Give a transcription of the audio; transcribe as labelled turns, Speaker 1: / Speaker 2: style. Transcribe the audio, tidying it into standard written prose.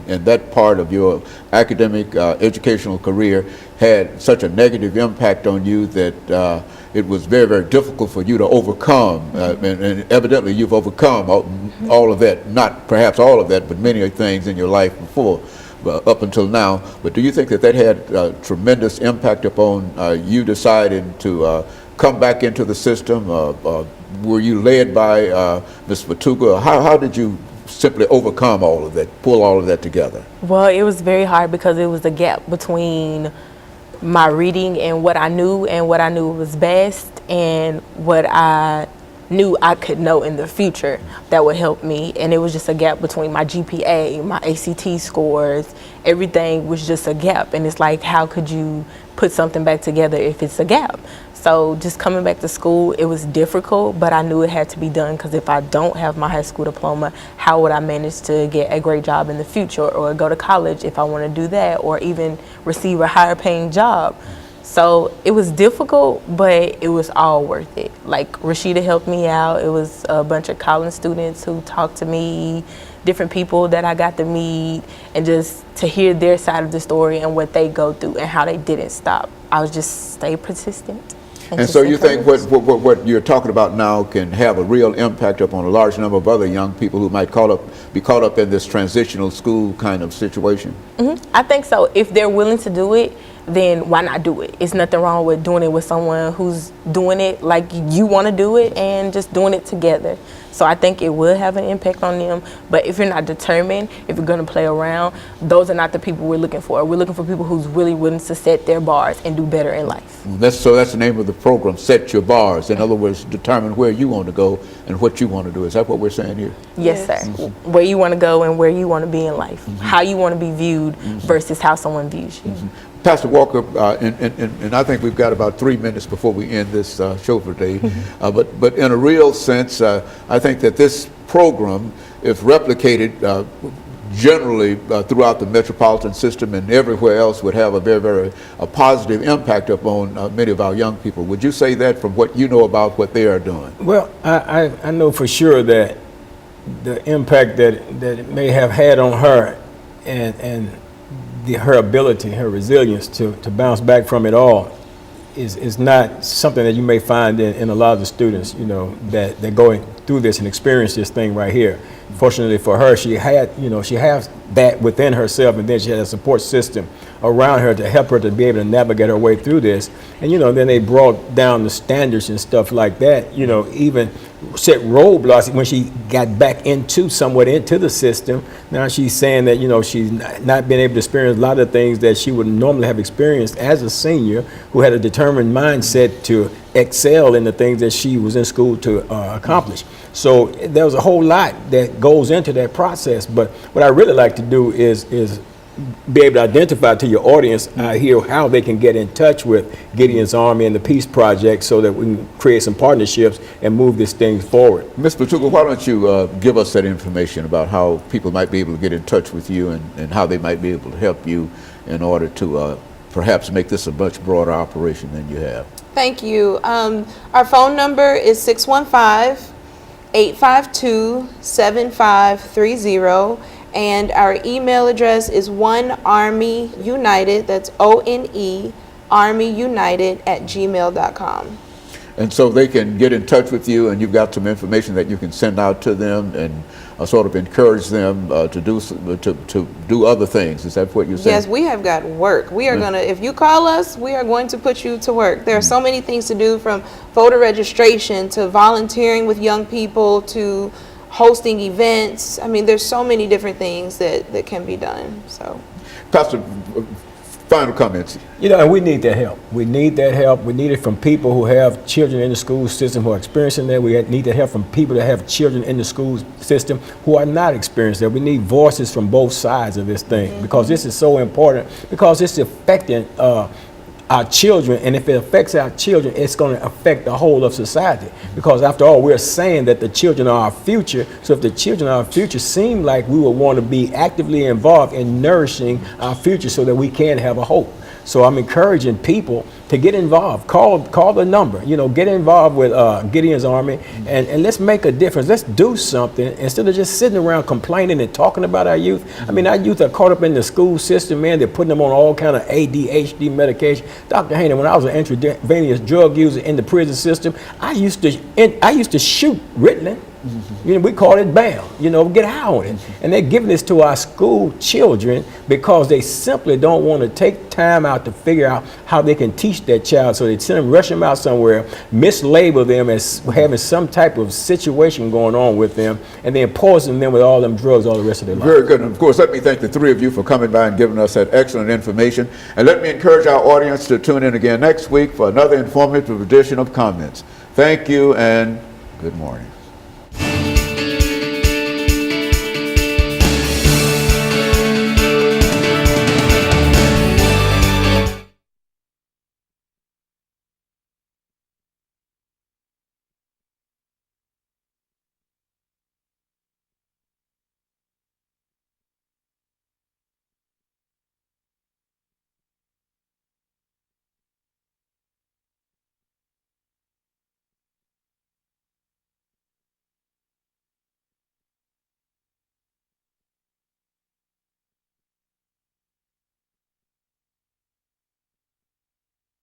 Speaker 1: in that part of your academic educational career had such a negative impact on you that it was very, very difficult for you to overcome, and evidently you've overcome all of that, not perhaps all of that, but many things in your life before, up until now. But do you think that that had a tremendous impact upon you deciding to come back into the system? Were you led by Ms. Fatuga? How did you simply overcome all of that, pull all of that together?
Speaker 2: Well, it was very hard because it was a gap between my reading and what I knew was best, and what I knew I could know in the future that would help me. And it was just a gap between my GPA, my ACT scores, everything was just a gap. And it's like, how could you put something back together if it's a gap? So just coming back to school, it was difficult, but I knew it had to be done, because if I don't have my high school diploma, how would I manage to get a great job in the future, or go to college if I want to do that, or even receive a higher paying job? So it was difficult, but it was all worth it. Like, Rashida helped me out. It was a bunch of college students who talked to me, different people that I got to meet, and just to hear their side of the story and what they go through and how they didn't stop. I was just stay persistent.
Speaker 1: And so you think what you're talking about now can have a real impact upon a large number of other young people who might be caught up in this transitional school kind of situation?
Speaker 2: I think so. If they're willing to do it, then why not do it? It's nothing wrong with doing it with someone who's doing it like you want to do it, and just doing it together. So I think it will have an impact on them. But if you're not determined, if you're going to play around, those are not the people we're looking for. We're looking for people who's really willing to set their bars and do better in life.
Speaker 1: So that's the name of the program, Set Your Bars. In other words, determine where you want to go and what you want to do. Is that what we're saying here?
Speaker 2: Yes, sir. Where you want to go and where you want to be in life. How you want to be viewed versus how someone views you.
Speaker 1: Pastor Walker, and I think we've got about 3 minutes before we end this show for today. But in a real sense, I think that this program, if replicated generally throughout the metropolitan system and everywhere else, would have a very, very positive impact upon many of our young people. Would you say that from what you know about what they are doing?
Speaker 3: Well, I know for sure that the impact that it may have had on her, and her ability, her resilience to bounce back from it all is not something that you may find in a lot of the students, you know, that they're going through this and experience this thing right here. Fortunately for her, she has that within herself, and then she had a support system around her to help her to be able to navigate her way through this. And, you know, then they brought down the standards and stuff like that, you know, even set roadblocks when she got back somewhat into the system. Now she's saying that, you know, she's not been able to experience a lot of things that she would normally have experienced as a senior who had a determined mindset to excel in the things that she was in school to accomplish. So there was a whole lot that goes into that process. But what I really like to do is be able to identify to your audience here how they can get in touch with Gideon's Army and the Peace Project, so that we can create some partnerships and move this thing forward.
Speaker 1: Ms. Fatuga, why don't you give us that information about how people might be able to get in touch with you, and how they might be able to help you in order to perhaps make this a much broader operation than you have.
Speaker 4: Thank you. Our phone number is 615-852-7530. And our email address is onearmyunited, that's ONE, armyunited@gmail.com.
Speaker 1: And so they can get in touch with you, and you've got some information that you can send out to them and sort of encourage them to do other things. Is that what you're saying?
Speaker 4: Yes, we have got work. We are going to, if you call us, we are going to put you to work. There are so many things to do, from voter registration to volunteering with young people to hosting events. I mean, there's so many different things that can be done. So,
Speaker 1: Pastor, final comments.
Speaker 3: You know, and we need that help. We need that help. We need it from people who have children in the school system who are experiencing that. We need that help from people that have children in the school system who are not experiencing that. We need voices from both sides of this thing, because this is so important, because it's affecting our children, and if it affects our children, it's going to affect the whole of society, because after all, we're saying that the children are our future. So if the children are our future, seem like we will want to be actively involved in nourishing our future so that we can have a hope. So I'm encouraging people to get involved. Call the number. You know, get involved with Gideon's Army, and let's make a difference. Let's do something instead of just sitting around complaining and talking about our youth. I mean, our youth are caught up in the school system, man. They're putting them on all kind of ADHD medication. Dr. Haney, when I was an intravenous drug user in the prison system, I used to shoot Ritalin. You know, we call it BAM, you know, get high on it. And they're giving this to our school children because they simply don't want to take time out to figure out how they can teach that child. So they send them, rush them out somewhere, mislabel them as having some type of situation going on with them, and then poison them with all them drugs all the rest of their life.
Speaker 1: Very good. And of course, let me thank the three of you for coming by and giving us that excellent information. And let me encourage our audience to tune in again next week for another informative edition of Comments. Thank you and good morning.